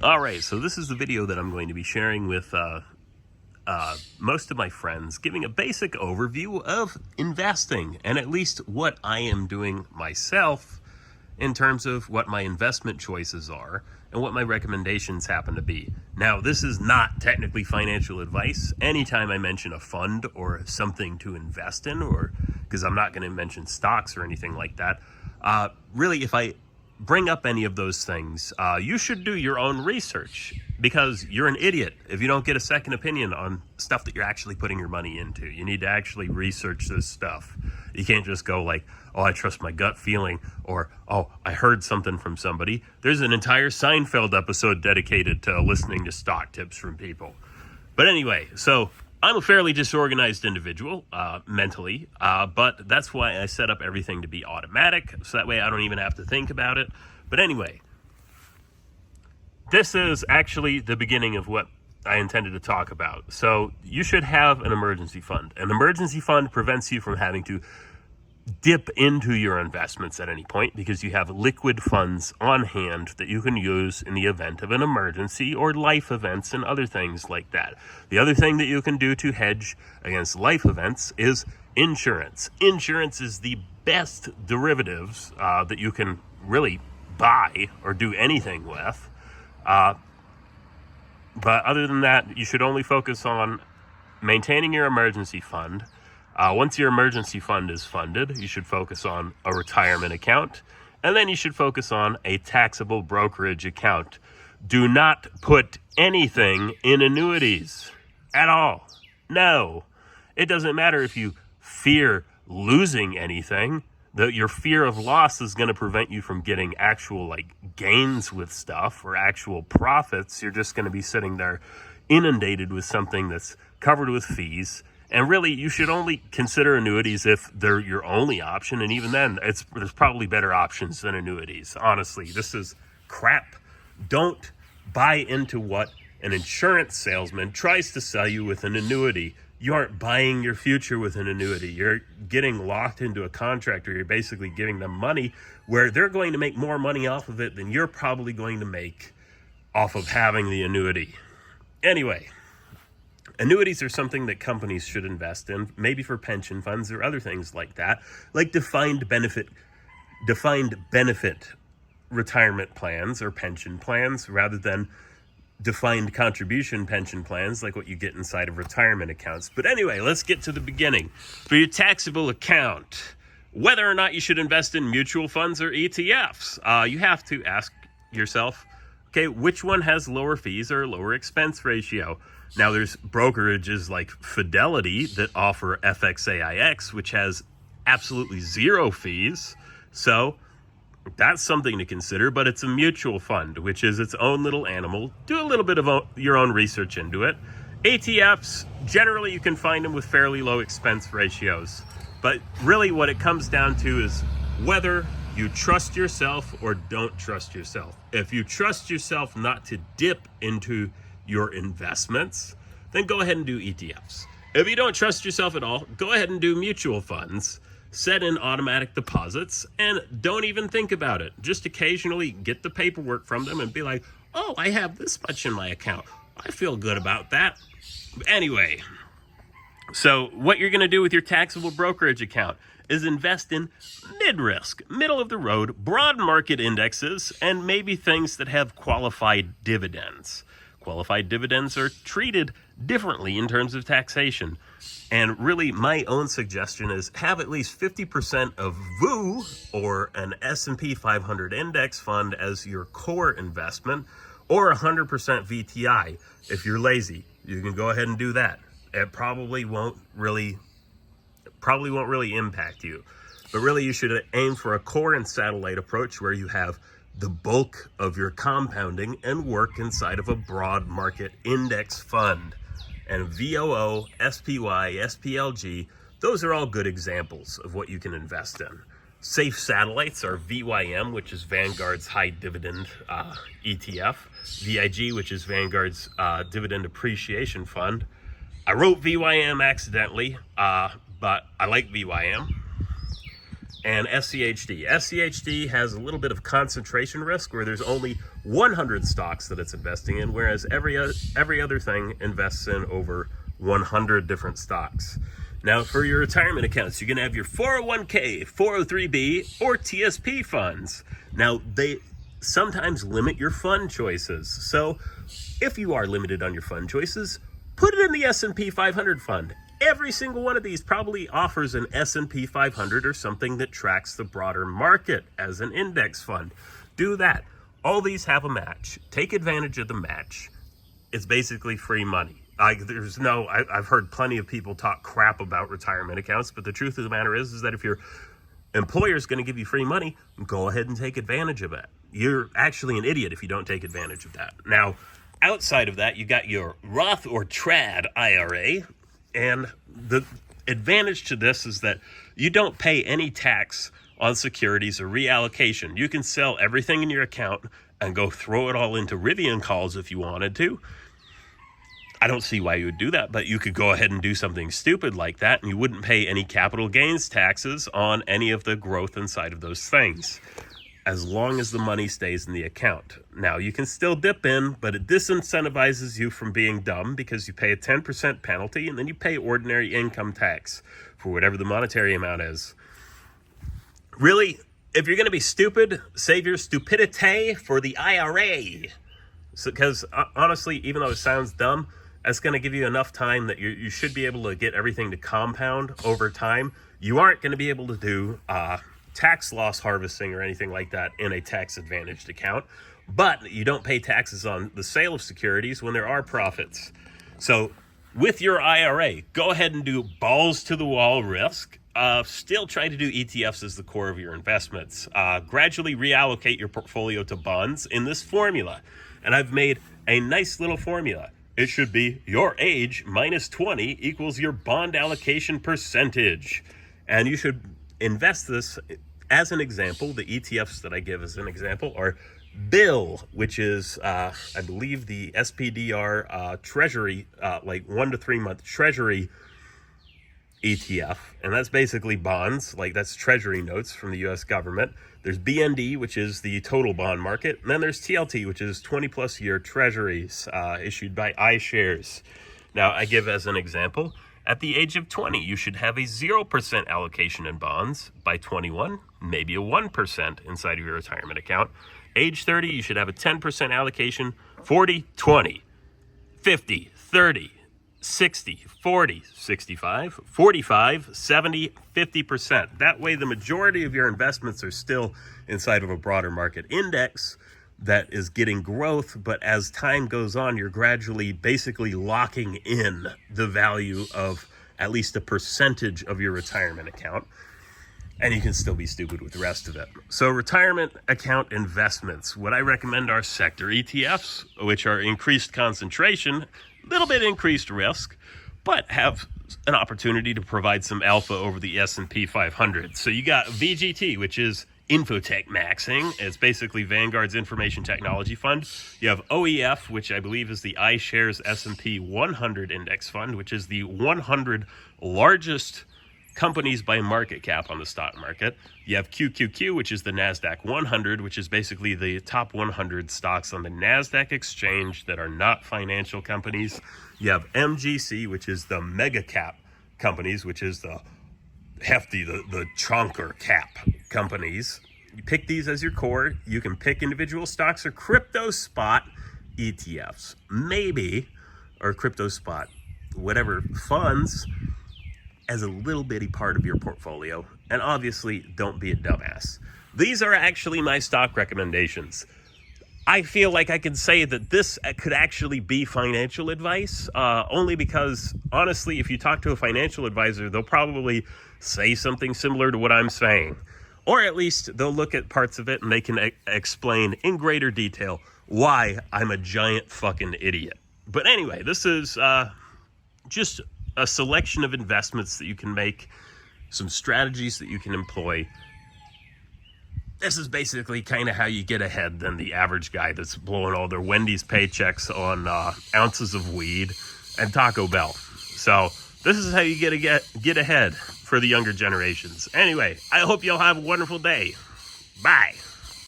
All right, so this is the video that I'm going to be sharing with most of my friends, giving a basic overview of investing and at least what I am doing myself in terms of what my investment choices are and what my recommendations happen to be. Now, this is not technically financial advice. Anytime I mention a fund or something to invest in, or because I'm not going to mention stocks or anything like that, really, if I bring up any of those things, you should do your own research, because you're an idiot if you don't get a second opinion on stuff that you're actually putting your money into. You need to actually research this stuff. You can't just go like, oh, I trust my gut feeling, or, oh, I heard something from somebody. There's an entire Seinfeld episode dedicated to listening to stock tips from people. But anyway, so I'm a fairly disorganized individual mentally, but that's why I set up everything to be automatic, so that way I don't even have to think about it. But anyway, this is actually the beginning of what I intended to talk about. So you should have an emergency fund. An emergency fund prevents you from having to dip into your investments at any point, because you have liquid funds on hand that you can use in the event of an emergency or life events and other things like that. The other thing that you can do to hedge against life events is insurance. Insurance is the best derivatives that you can really buy or do anything with. But other than that, you should only focus on maintaining your emergency fund. Once your emergency fund is funded, you should focus on a retirement account, and then you should focus on a taxable brokerage account. Do not put anything in annuities at all. No. It doesn't matter if you fear losing anything. Your fear of loss is going to prevent you from getting actual gains with stuff or actual profits. You're just going to be sitting there inundated with something that's covered with fees. And really, you should only consider annuities if they're your only option. And even then, there's probably better options than annuities. Honestly, this is crap. Don't buy into what an insurance salesman tries to sell you with an annuity. You aren't buying your future with an annuity. You're getting locked into a contract, or you're basically giving them money where they're going to make more money off of it than you're probably going to make off of having the annuity. Anyway, annuities are something that companies should invest in, maybe for pension funds or other things like that, like defined benefit retirement plans or pension plans, rather than defined contribution pension plans like what you get inside of retirement accounts. But anyway, let's get to the beginning. For your taxable account, whether or not you should invest in mutual funds or ETFs, you have to ask yourself, okay, which one has lower fees or lower expense ratio? Now, there's brokerages like Fidelity that offer FXAIX, which has absolutely zero fees. So that's something to consider, but it's a mutual fund, which is its own little animal. Do a little bit of your own research into it. ETFs, generally you can find them with fairly low expense ratios. But really what it comes down to is whether you trust yourself or don't trust yourself. If you trust yourself not to dip into your investments, then go ahead and do ETFs. If you don't trust yourself at all, go ahead and do mutual funds. Set in automatic deposits and don't even think about it. Just occasionally get the paperwork from them and be like, oh, I have this much in my account. I feel good about that. Anyway, so what you're going to do with your taxable brokerage account is invest in mid-risk, middle-of-the-road, broad market indexes, and maybe things that have qualified dividends. Qualified dividends are treated differently in terms of taxation. And really, my own suggestion is have at least 50% of VOO, or an S&P 500 index fund, as your core investment, or 100% VTI. If you're lazy, you can go ahead and do that. It probably won't really impact you. But really, you should aim for a core and satellite approach where you have the bulk of your compounding and work inside of a broad market index fund. And VOO, SPY, SPLG, those are all good examples of what you can invest in. Safe satellites are VYM, which is Vanguard's high dividend ETF, VIG, which is Vanguard's dividend appreciation fund. I wrote VYM accidentally, but I like VYM. and SCHD. SCHD has a little bit of concentration risk where there's only 100 stocks that it's investing in, whereas every other thing invests in over 100 different stocks. Now, for your retirement accounts, you're going to have your 401k, 403b, or TSP funds. Now, they sometimes limit your fund choices. So, if you are limited on your fund choices, put it in the S&P 500 fund. Every single one of these probably offers an S&P 500 or something that tracks the broader market as an index fund. Do that. All these have a match. Take advantage of the match. It's basically free money. I've heard plenty of people talk crap about retirement accounts, but the truth of the matter is that if your employer is going to give you free money, go ahead and take advantage of it. You're actually an idiot if you don't take advantage of that. Now, outside of that, you got your Roth or Trad IRA, and the advantage to this is that you don't pay any tax on securities or reallocation. You can sell everything in your account and go throw it all into Rivian calls if you wanted to. I don't see why you would do that, but you could go ahead and do something stupid like that, and you wouldn't pay any capital gains taxes on any of the growth inside of those things, as long as the money stays in the account. Now, you can still dip in, but it disincentivizes you from being dumb because you pay a 10% penalty, and then you pay ordinary income tax for whatever the monetary amount is. Really, if you're going to be stupid, save your stupidity for the IRA. Because honestly, even though it sounds dumb, that's going to give you enough time that you should be able to get everything to compound over time. You aren't going to be able to do tax loss harvesting or anything like that in a tax-advantaged account, but you don't pay taxes on the sale of securities when there are profits. So with your IRA, go ahead and do balls-to-the-wall risk. Still try to do ETFs as the core of your investments. Gradually reallocate your portfolio to bonds in this formula. And I've made a nice little formula. It should be your age minus 20 equals your bond allocation percentage. And you should invest this as an example. The ETFs that I give as an example are Bill, which is, I believe, the SPDR Treasury, like 1 to 3 month Treasury ETF. And that's basically bonds, like that's Treasury notes from the U.S. government. There's BND, which is the total bond market. And then there's TLT, which is 20 plus year treasuries issued by iShares. Now, I give as an example, at the age of 20, you should have a 0% allocation in bonds. By 21, maybe a 1% inside of your retirement account. Age 30, you should have a 10% allocation. 40, 20, 50, 30, 60, 40, 65, 45, 70, 50%. That way, the majority of your investments are still inside of a broader market index that is getting growth, but as time goes on, you're gradually basically locking in the value of at least a percentage of your retirement account, and you can still be stupid with the rest of it. So retirement account investments, what I recommend are sector ETFs, which are increased concentration, little bit increased risk, but have an opportunity to provide some alpha over the S&P 500. So you got VGT, which is Infotech Maxing. It's basically Vanguard's information technology fund. You have OEF, which I believe is the iShares S&P 100 index fund, which is the 100 largest companies by market cap on the stock market. You have QQQ, which is the NASDAQ 100, which is basically the top 100 stocks on the NASDAQ exchange that are not financial companies. You have MGC, which is the mega cap companies, which is the hefty, the chonker cap companies. You pick these as your core. You can pick individual stocks or crypto spot ETFs, maybe, or crypto spot, whatever funds, as a little bitty part of your portfolio. And obviously, don't be a dumbass. These are actually my stock recommendations. I feel like I can say that this could actually be financial advice, only because, honestly, if you talk to a financial advisor, they'll probably say something similar to what I'm saying. Or at least they'll look at parts of it and they can explain in greater detail why I'm a giant fucking idiot. But anyway, this is just a selection of investments that you can make, some strategies that you can employ. This is basically kind of how you get ahead than the average guy that's blowing all their Wendy's paychecks on ounces of weed and Taco Bell. So this is how you get ahead. for the younger generations. Anyway, I hope you'll have a wonderful day. Bye.